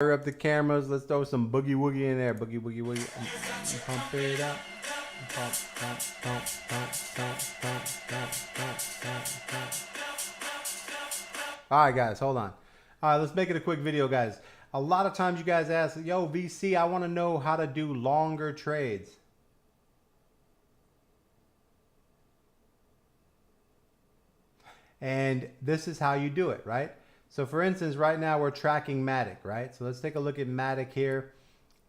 Fire up the cameras. Let's throw some boogie woogie in there. Boogie woogie woogie. Pump it up. Pump, pump, pump, pump, pump, pump, pump, pump, pump, pump. All right, guys, hold on. All right, let's make it a quick video, guys. A lot of times you guys ask, yo, VC, I want to know how to do longer trades. And this is how you do it, right? So for instance, right now we're tracking Matic, right? So let's take a look at Matic here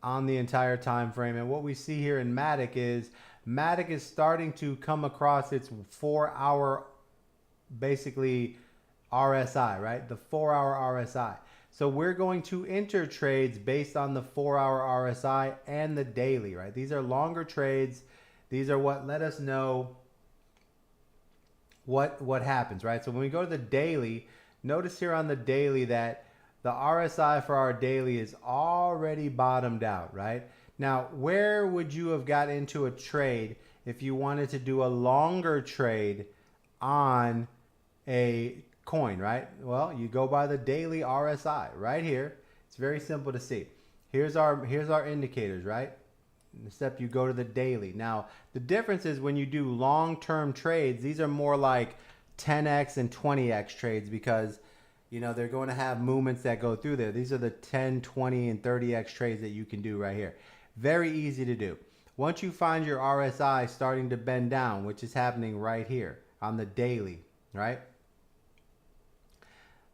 on the entire time frame. And what we see here in Matic is starting to come across its 4-hour basically RSI, right? The 4-hour RSI. So we're going to enter trades based on the 4-hour RSI and the daily, right? These are longer trades. These are what let us know what happens, right? So when we go to the daily, notice here on the daily that the RSI for our daily is already bottomed out, right? Now, where would you have got into a trade if you wanted to do a longer trade on a coin, right? Well, you go by the daily RSI right here. It's very simple to see. Here's our indicators, right? Except you go to the daily. Now, the difference is when you do long-term trades, these are more like 10x and 20x trades because, you know, they're going to have movements that go through there. These are the 10, 20, and 30x trades that you can do right here. Very easy to do. Once you find your RSI starting to bend down, which is happening right here on the daily, right?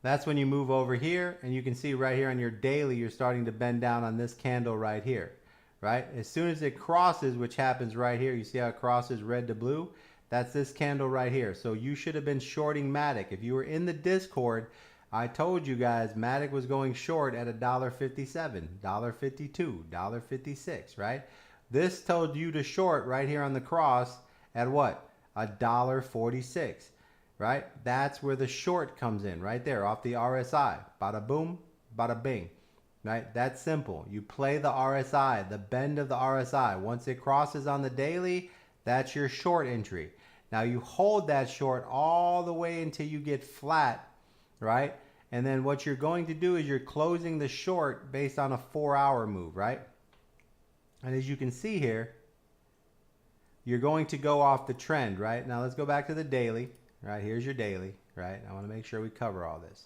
That's when you move over here and you can see right here on your daily, you're starting to bend down on this candle right here. Right? As soon as it crosses, which happens right here, you see how it crosses red to blue? That's this candle right here. So you should have been shorting Matic. If you were in the Discord, I told you guys Matic was going short at $1.57, $1.52, $1.56, right? This told you to short right here on the cross at what? $1.46, right? That's where the short comes in, right there, off the RSI. Bada boom, bada bing. Right? That's simple. You play the RSI, the bend of the RSI. Once it crosses on the daily, that's your short entry. Now you hold that short all the way until you get flat, right? And then what you're going to do is you're closing the short based on a 4-hour move, right? And as you can see here, you're going to go off the trend, right? Now let's go back to the daily, right? Here's your daily, right? I want to make sure we cover all this.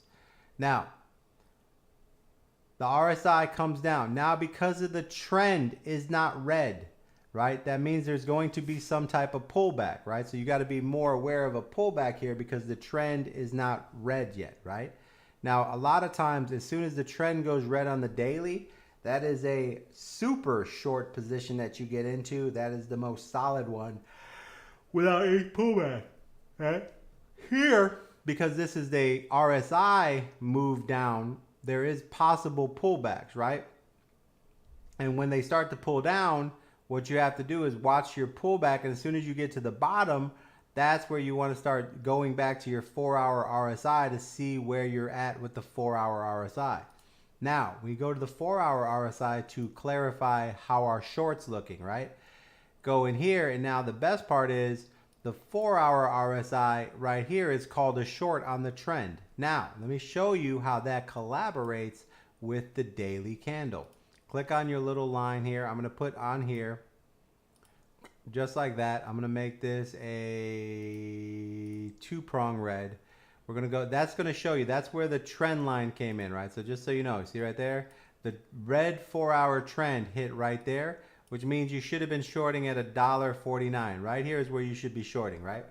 Now, the RSI comes down. Now, because of the trend is not red, right? That means there's going to be some type of pullback, right? So you got to be more aware of a pullback here because the trend is not red yet, right? Now, a lot of times, as soon as the trend goes red on the daily, that is a super short position that you get into. That is the most solid one without any pullback, right? Here, because this is the RSI move down, there is possible pullbacks, right? And when they start to pull down, what you have to do is watch your pullback. And as soon as you get to the bottom, that's where you want to start going back to your 4-hour RSI to see where you're at with the 4-hour RSI. Now, we go to the 4-hour RSI to clarify how our short's looking, right? Go in here, and now the best part is the 4-hour RSI right here is called a short on the trend. Now, let me show you how that collaborates with the daily candle. Click on your little line here. I'm going to put on here, just like that. I'm going to make this a 2-prong red. We're going to go, that's going to show you, that's where the trend line came in, right? So just so you know, see right there? The red 4-hour trend hit right there, which means you should have been shorting at $1.49. Right here is where you should be shorting, right?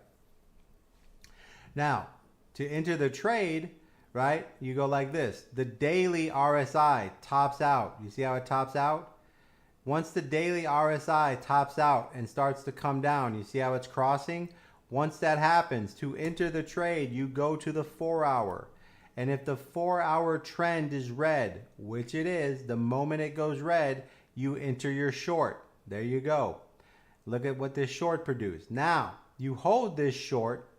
Now, to enter the trade, right, you go like this. The daily RSI tops out. You see how it tops out? Once the daily RSI tops out and starts to come down, you see how it's crossing? Once that happens, to enter the trade, you go to the 4-hour. And if the 4-hour trend is red, which it is, the moment it goes red, you enter your short. There you go. Look at what this short produced. Now, you hold this short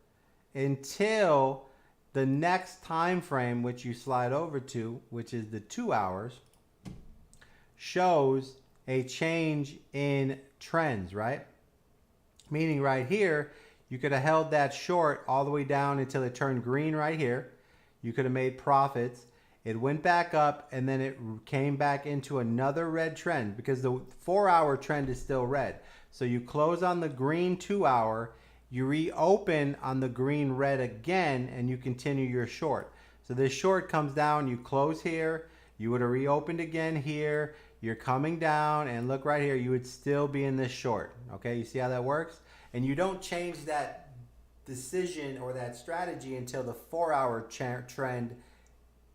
until the next time frame, which you slide over to, which is the 2 hours, shows a change in trends, right? Meaning right here, you could have held that short all the way down until it turned green right here. You could have made profits. It went back up and then it came back into another red trend because the 4-hour trend is still red. So you close on the green 2-hour, you reopen on the green red again, and you continue your short. So this short comes down, you close here, you would have reopened again here, you're coming down, and look right here, you would still be in this short. Okay, you see how that works? And you don't change that decision or that strategy until the 4-hour trend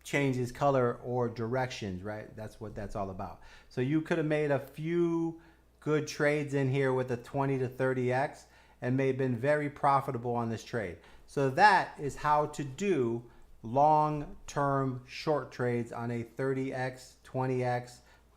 changes color or directions, right? That's what that's all about. So you could have made a few good trades in here with a 20 to 30x and may have been very profitable on this trade. So that is how to do long-term short trades on a 30x, 20x,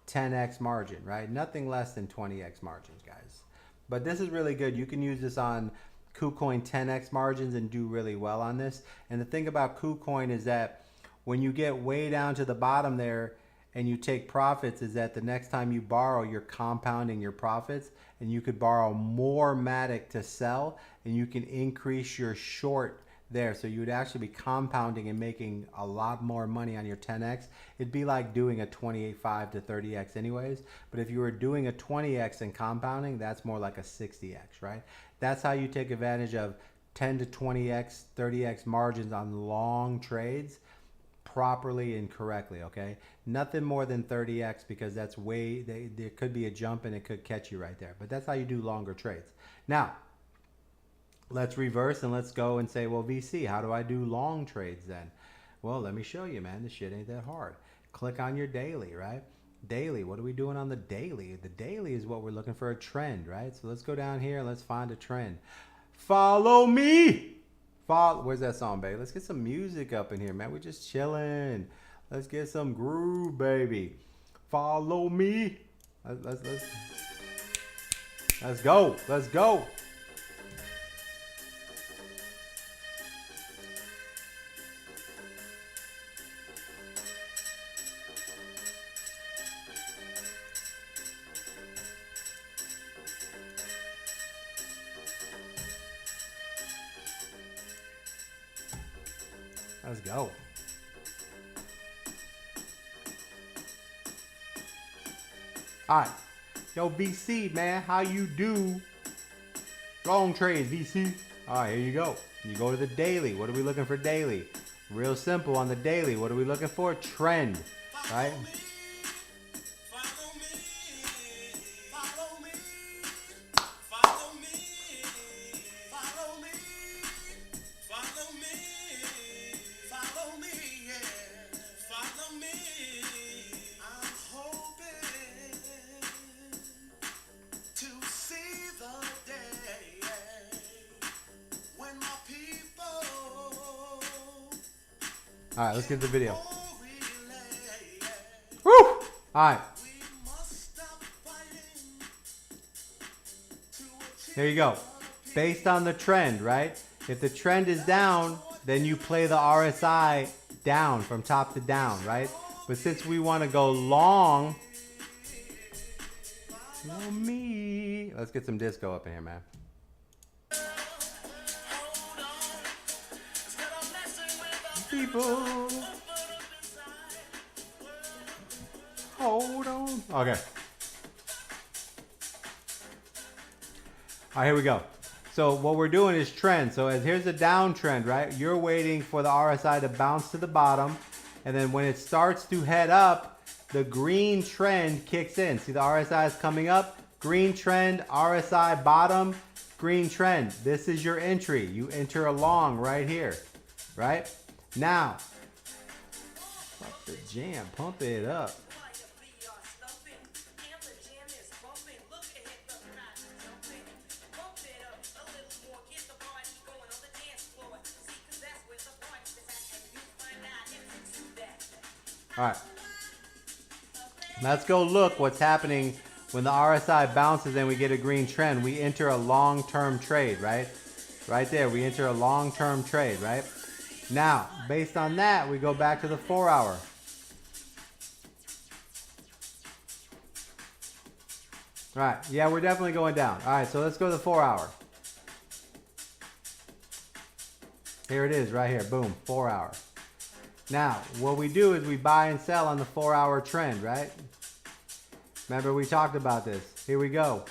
10x margin, right? Nothing less than 20x margins, guys. But this is really good. You can use this on KuCoin 10x margins and do really well on this. And the thing about KuCoin is that when you get way down to the bottom there and you take profits, is that the next time you borrow, you're compounding your profits, and you could borrow more Matic to sell, and you can increase your short there. So you would actually be compounding and making a lot more money on your 10x. It'd be like doing a 28.5 to 30x anyways. But if you were doing a 20x and compounding, that's more like a 60x, right? That's how you take advantage of 10 to 20x, 30x margins on long trades properly and correctly, okay? Nothing more than 30x because that's way, there could be a jump and it could catch you right there. But that's how you do longer trades. Now, let's reverse and let's go and say, well, VC, how do I do long trades then? Well, let me show you, man. This shit ain't that hard. Click on your daily, right? Daily, what are we doing on the daily? The daily is what we're looking for, a trend, right? So let's go down here and let's find a trend. Follow me. Where's that song, baby? Let's get some music up in here, man. We're just chilling. Let's get some groove, baby. Follow me. Let's go. Let's go. Let's go. All right. Yo, VC, man, how you do long trades, VC? All right, here you go. You go to the daily. What are we looking for daily? Real simple on the daily. What are we looking for? Trend, right? All right, let's get the video. Woo! All right. There you go. Based on the trend, right? If the trend is down, then you play the RSI down from top to down, right? But since we want to go long, me. Let's get some disco up in here, man. People, hold on. Okay. All right, here we go. So what we're doing is trend. So here's a downtrend, right? You're waiting for the RSI to bounce to the bottom, and then when it starts to head up, the green trend kicks in. See, the RSI is coming up. Green trend, RSI bottom, green trend. This is your entry. You enter along right here, right? Now, pump the jam, pump it up. All right, let's go look what's happening when the RSI bounces and we get a green trend. We enter a long-term trade, right? Right there, we enter a long-term trade, right? Now, based on that, we go back to the 4-hour. All right, yeah, we're definitely going down. All right, so let's go to the 4-hour. Here it is right here, boom, 4-hour. Now, what we do is we buy and sell on the 4-hour trend, right? Remember we talked about this. Here we go.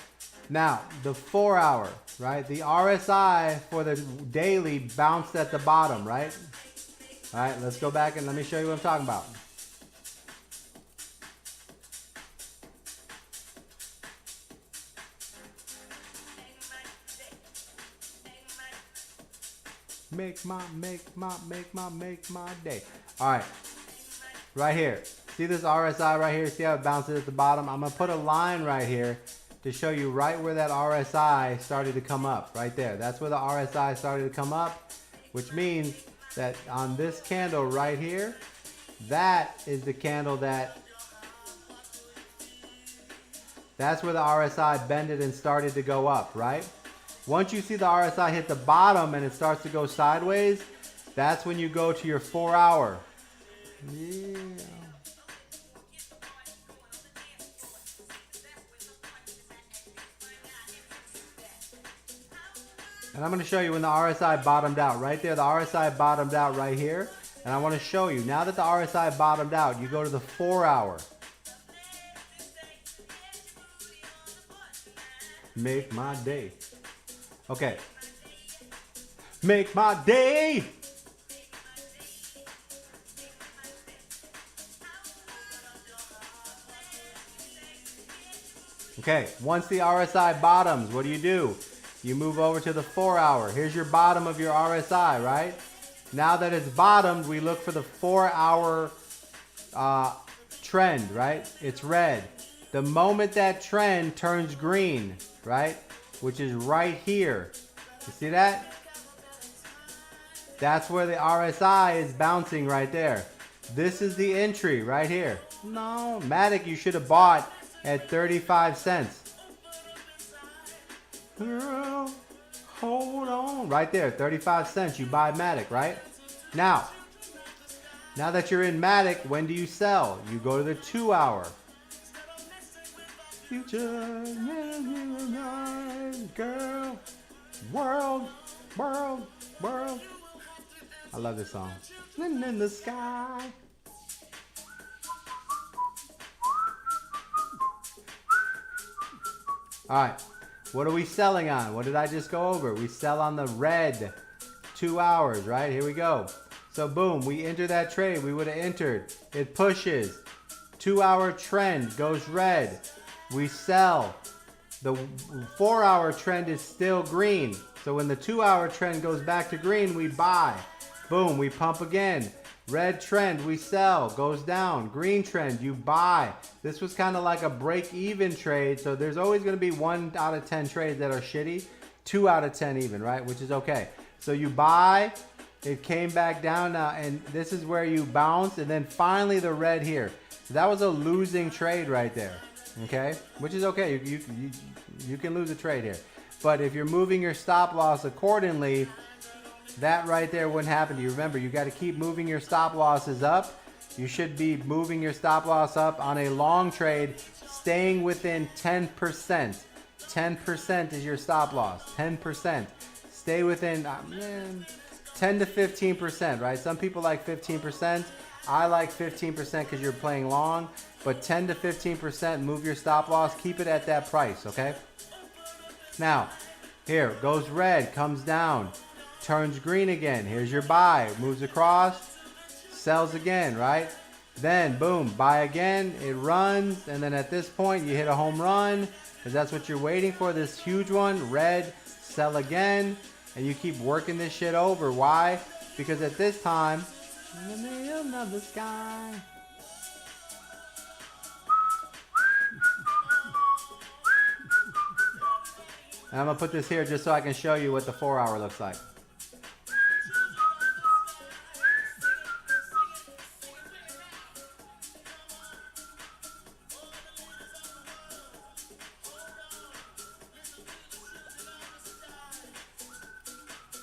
Now, the 4-hour, right? The RSI for the daily bounced at the bottom, right? All right, let's go back and let me show you what I'm talking about. Make my day. All right, right here. See this RSI right here? See how it bounces at the bottom? I'm gonna put a line right here to show you right where that RSI started to come up, right there. That's where the RSI started to come up, which means that on this candle right here, that is the candle that's where the RSI bended and started to go up, right? Once you see the RSI hit the bottom and it starts to go sideways, that's when you go to your 4-hour. Yeah. And I'm going to show you when the RSI bottomed out. Right there, the RSI bottomed out right here. And I want to show you, now that the RSI bottomed out, you go to the 4-hour. Make my day. Okay. Make my day. Okay, once the RSI bottoms, what do? You move over to the 4-hour. Here's your bottom of your RSI, right? Now that it's bottomed, we look for the 4-hour trend, right? It's red. The moment that trend turns green, right? Which is right here. You see that? That's where the RSI is bouncing right there. This is the entry right here. No, Matic you should have bought at 35 cents. Girl, hold on. Right there, 35 cents. You buy Matic, right? Now that you're in Matic, when do you sell? You go to the 2-hour. Future, girl, world. I love this song. In the sky. All right, what are we selling on? What did I just go over? We sell on the red 2 hours, right? Here we go. So boom, we enter that trade. We would have entered. It pushes. 2-hour trend goes red. We sell. The 4-hour trend is still green. So when the 2-hour trend goes back to green, we buy. Boom, we pump again. Red trend, we sell, goes down. Green trend, you buy. This was kind of like a break-even trade, so there's always going to be 1 out of 10 trades that are shitty. 2 out of 10 even, right? Which is okay. So you buy, it came back down now, and this is where you bounce, and then finally the red here. So that was a losing trade right there, okay? Which is okay, you can lose a trade here. But if you're moving your stop loss accordingly, that right there wouldn't happen to you. Remember, you got to keep moving your stop losses up. You should be moving your stop loss up on a long trade, staying within 10%. 10% is your stop loss. 10%. Stay within 10 to 15%, right? Some people like 15%. I like 15% because you're playing long. But 10 to 15%, move your stop loss. Keep it at that price, okay? Now, here, goes red, comes down. Turns green again. Here's your buy. Moves across. Sells again, right? Then, boom, buy again. It runs. And then at this point, you hit a home run. Because that's what you're waiting for. This huge one. Red. Sell again. And you keep working this shit over. Why? Because at this time, in the middle of the sky. And I'm going to put this here just so I can show you what the 4-hour looks like.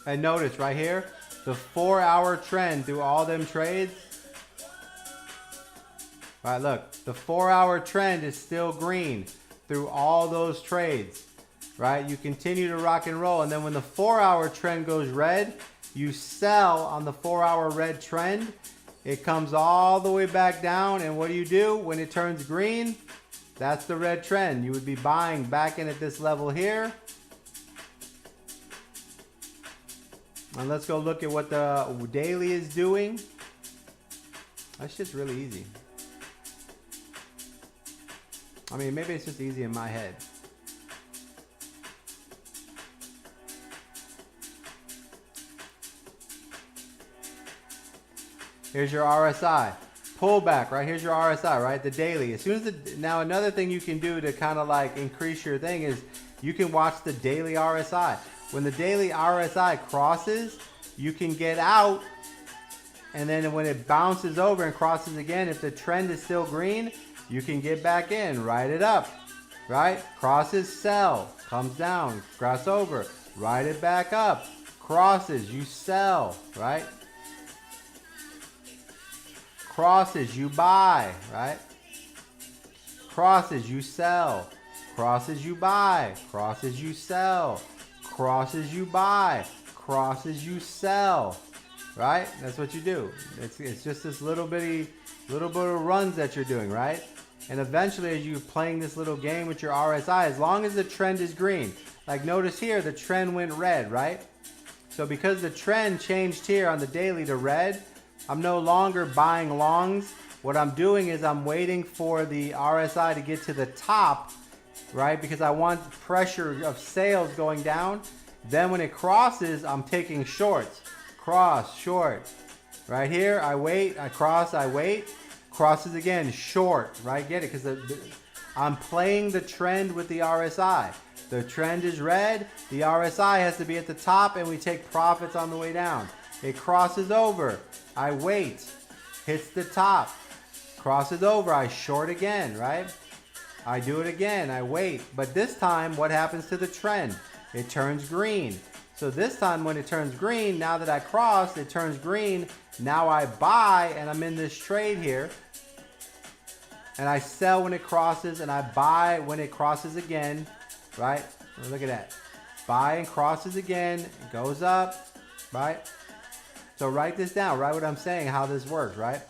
And notice right here, the 4-hour trend through all them trades. All right, look, the 4-hour trend is still green through all those trades, right? You continue to rock and roll. And then when the 4-hour trend goes red, you sell on the 4-hour red trend. It comes all the way back down, and what do? When it turns green, that's the red trend. You would be buying back in at this level here. And let's go look at what the daily is doing. That shit's really easy. I mean, maybe it's just easy in my head. Here's your RSI. Pullback, right? Here's your RSI, right? The daily. As soon as now another thing you can do to kind of like increase your thing is you can watch the daily RSI. When the daily RSI crosses, you can get out, and then when it bounces over and crosses again, if the trend is still green, you can get back in, ride it up, right? Crosses, sell, comes down, cross over, ride it back up, crosses, you sell, right? Crosses, you buy, right? Crosses, you sell. Crosses, you buy. Crosses, you sell. Crosses, you buy. Crosses, you sell, right? That's what you do. It's just this little bit of runs that you're doing, right? And eventually, as you're playing this little game with your RSI, as long as the trend is green, like notice here, the trend went red, right? So because the trend changed here on the daily to red, I'm no longer buying longs. What I'm doing is I'm waiting for the RSI to get to the top, right? Because I want pressure of sales going down. Then when it crosses, I'm taking shorts. Cross, short. Right here, I wait, I cross, I wait. Crosses again, short, right? Get it? Because I'm playing the trend with the RSI. The trend is red, the RSI has to be at the top, and we take profits on the way down. It crosses over, I wait, hits the top, crosses over, I short again, right? I do it again, I wait. But this time, what happens to the trend? It turns green. So this time when it turns green, now that I crossed, it turns green. Now I buy, and I'm in this trade here. And I sell when it crosses, and I buy when it crosses again, right? Look at that. Buy and crosses again, it goes up, right? So write this down, write what I'm saying, how this works, right?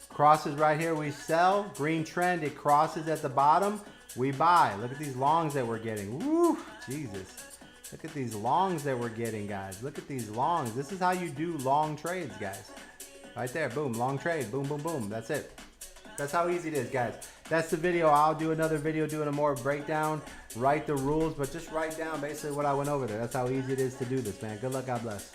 Crosses right here, we sell. Green trend, it crosses at the bottom, we buy. Look at these longs that we're getting. Woo, Jesus. Look at these longs that we're getting, guys. Look at these longs. This is how you do long trades, guys. Right there, boom, long trade, boom, boom, boom. That's it. That's how easy it is, guys. That's the video. I'll do another video doing a more breakdown, write the rules, but just write down basically what I went over there. That's how easy it is to do this, man. Good luck, God bless.